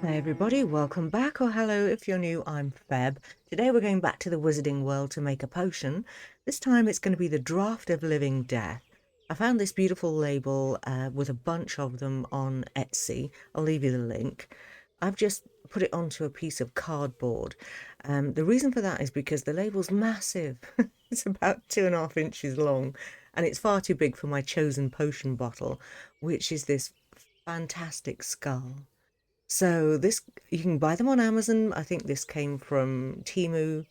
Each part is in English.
Hi everybody, welcome back, or hello if you're new, I'm Feb. Today we're going back to the wizarding world to make a potion. This time it's going to be the Draught of Living Death. I found this beautiful label with a bunch of them on Etsy. I'll leave you the link. I've just put it onto a piece of cardboard. The reason for that is because the label's massive. It's about 2.5 inches long and it's far too big for my chosen potion bottle, which is this fantastic skull. So this, you can buy them on Amazon. I think this came from Temu,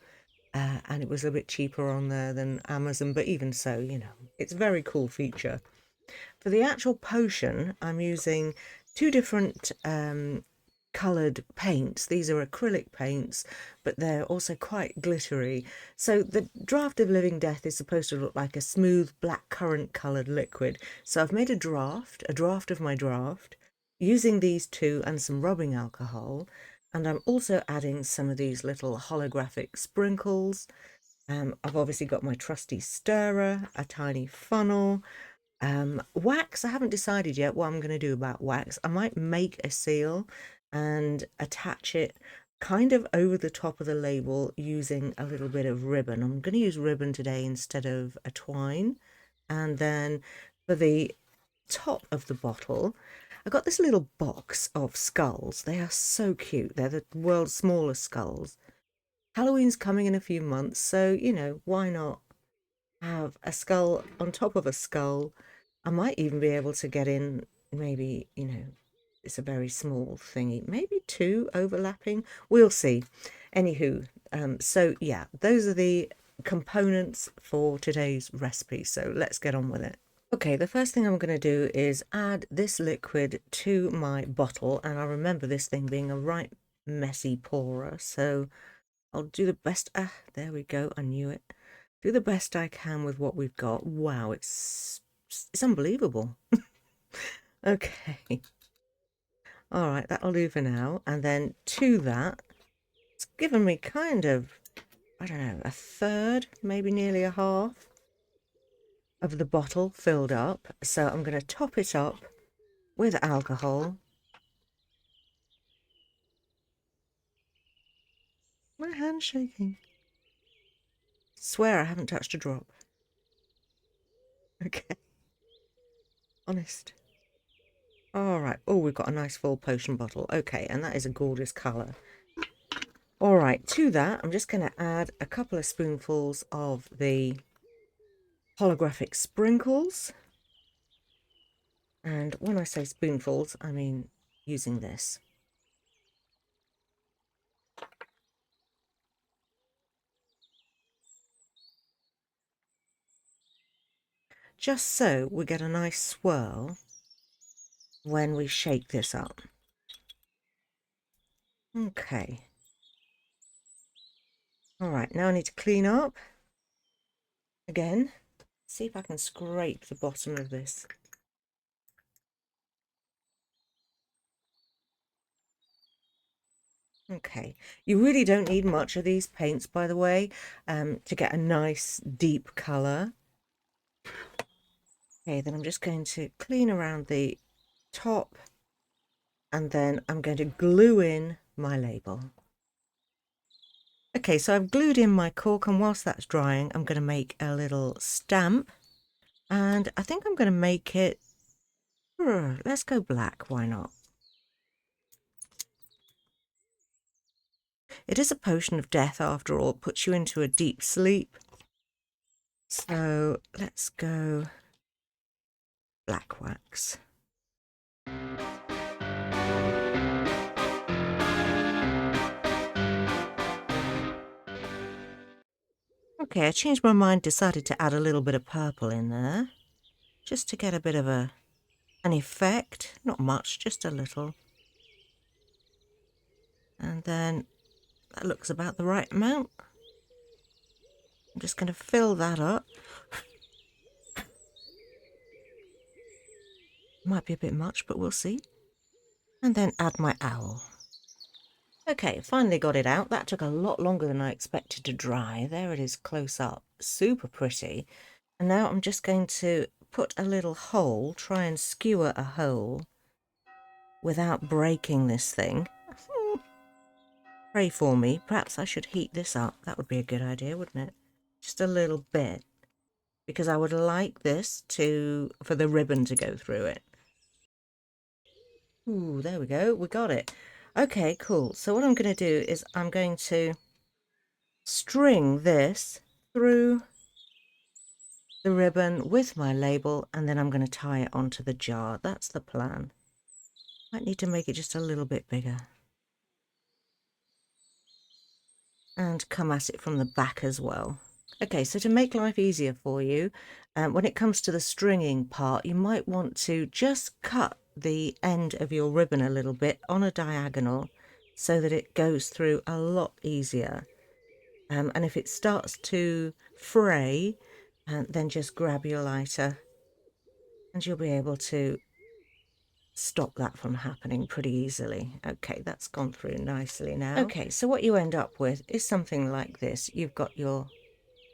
and it was a bit cheaper on there than Amazon, but even so, it's a very cool feature. For the actual potion, I'm using two different coloured paints. These are acrylic paints, but they're also quite glittery. So the Draught of Living Death is supposed to look like a smooth black currant coloured liquid. So I've made a draft of my draft, using these two and some rubbing alcohol. And I'm also adding some of these little holographic sprinkles. I've obviously got my trusty stirrer, a tiny funnel, wax. I haven't decided yet what I'm going to do about wax. I might make a seal and attach it kind of over the top of the label using a little bit of ribbon. I'm going to use ribbon today instead of a twine. And then for the top of the bottle, I got this little box of skulls. They are so cute. They're the world's smallest skulls. Halloween's coming in a few months, so why not have a skull on top of a skull? I might even be able to get in, maybe, it's a very small thingy, maybe two overlapping. We'll see. Anywho, so yeah, those are the components for today's recipe. So let's get on with it. Okay, the first thing I'm going to do is add this liquid to my bottle, and I remember this thing being a right messy pourer, so I'll do the best. There we go. I knew it. Do the best I can with what we've got. Wow, it's unbelievable. Okay. All right, that'll do for now. And then to that, it's given me kind of, I don't know, a third, maybe nearly a half of the bottle filled up. So I'm going to top it up with alcohol. My hand's shaking. Swear I haven't touched a drop. Okay. Honest. All right. Oh, we've got a nice full potion bottle. Okay, and that is a gorgeous colour. All right, to that, I'm just going to add a couple of spoonfuls of the holographic sprinkles. And when I say spoonfuls, I mean using this. Just so we get a nice swirl when we shake this up. Okay. All right, now I need to clean up again. See if I can scrape the bottom of this. Okay, you really don't need much of these paints, by the way, to get a nice deep colour. Okay, then I'm just going to clean around the top, and then I'm going to glue in my label. Okay, so I've glued in my cork, and whilst that's drying, I'm going to make a little stamp, and I think I'm going to make it, let's go black, why not? It is a potion of death after all, it puts you into a deep sleep. So let's go black wax. Okay, I changed my mind, decided to add a little bit of purple in there, just to get a bit of an effect. Not much, just a little. And then that looks about the right amount. I'm just going to fill that up. Might be a bit much, but we'll see. And then add my owl. Okay, finally got it out. That took a lot longer than I expected to dry. There it is close up. Super pretty. And now I'm just going to put a little hole, try and skewer a hole without breaking this thing. pray for me. Perhaps I should heat this up. That would be a good idea, wouldn't it? Just a little bit, because I would like this for the ribbon to go through it. Ooh, there we go. We got it. Okay, cool. So what I'm going to do is I'm going to string this through the ribbon with my label, and then I'm going to tie it onto the jar. That's the plan. Might need to make it just a little bit bigger. And come at it from the back as well. Okay, so to make life easier for you, when it comes to the stringing part, you might want to just cut the end of your ribbon a little bit on a diagonal so that it goes through a lot easier. And if it starts to fray, then just grab your lighter and you'll be able to stop that from happening pretty easily. Okay, that's gone through nicely now. Okay, so what you end up with is something like this. You've got your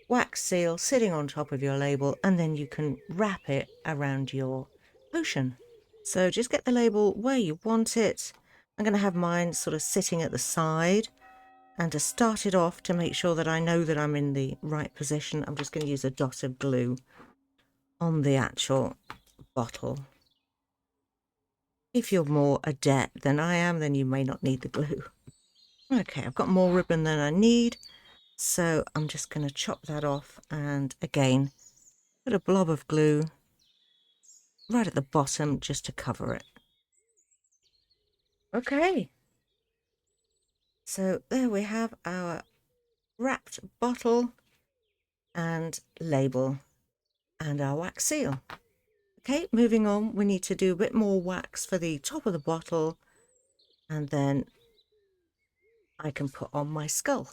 wax seal sitting on top of your label, and then you can wrap it around your potion. So just get the label where you want it. I'm going to have mine sort of sitting at the side, and to start it off, to make sure that I know that I'm in the right position, I'm just going to use a dot of glue on the actual bottle. If you're more adept than I am, then you may not need the glue. Okay, I've got more ribbon than I need, so I'm just going to chop that off, and again put a blob of glue right at the bottom just to cover it. Okay, so there we have our wrapped bottle and label and our wax seal. Okay, moving on, we need to do a bit more wax for the top of the bottle, and then I can put on my skull.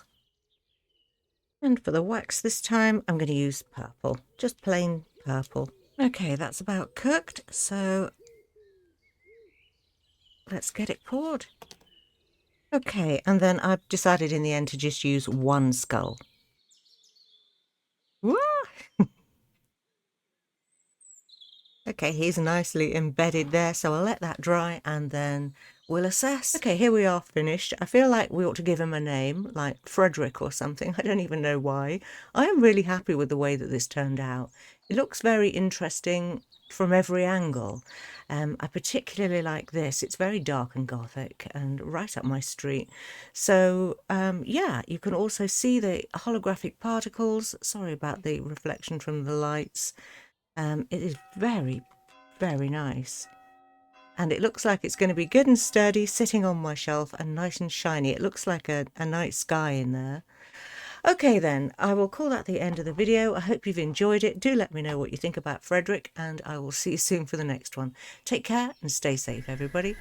And for the wax this time, I'm going to use purple, just plain purple. Okay, that's about cooked, so let's get it poured. Okay, and then I've decided in the end to just use one skull. Woo! Okay, he's nicely embedded there, so I'll let that dry and then we'll assess. Okay, here we are finished. I feel like we ought to give him a name, like Frederick or something. I don't even know why. I am really happy with the way that this turned out. It looks very interesting from every angle. I particularly like this. It's very dark and gothic and right up my street. So yeah, you can also see the holographic particles. Sorry about the reflection from the lights. It is very, very nice. And it looks like it's going to be good and sturdy, sitting on my shelf and nice and shiny. It looks like a night sky in there. Okay then, I will call that the end of the video. I hope you've enjoyed it. Do let me know what you think about Frederick, and I will see you soon for the next one. Take care and stay safe, everybody.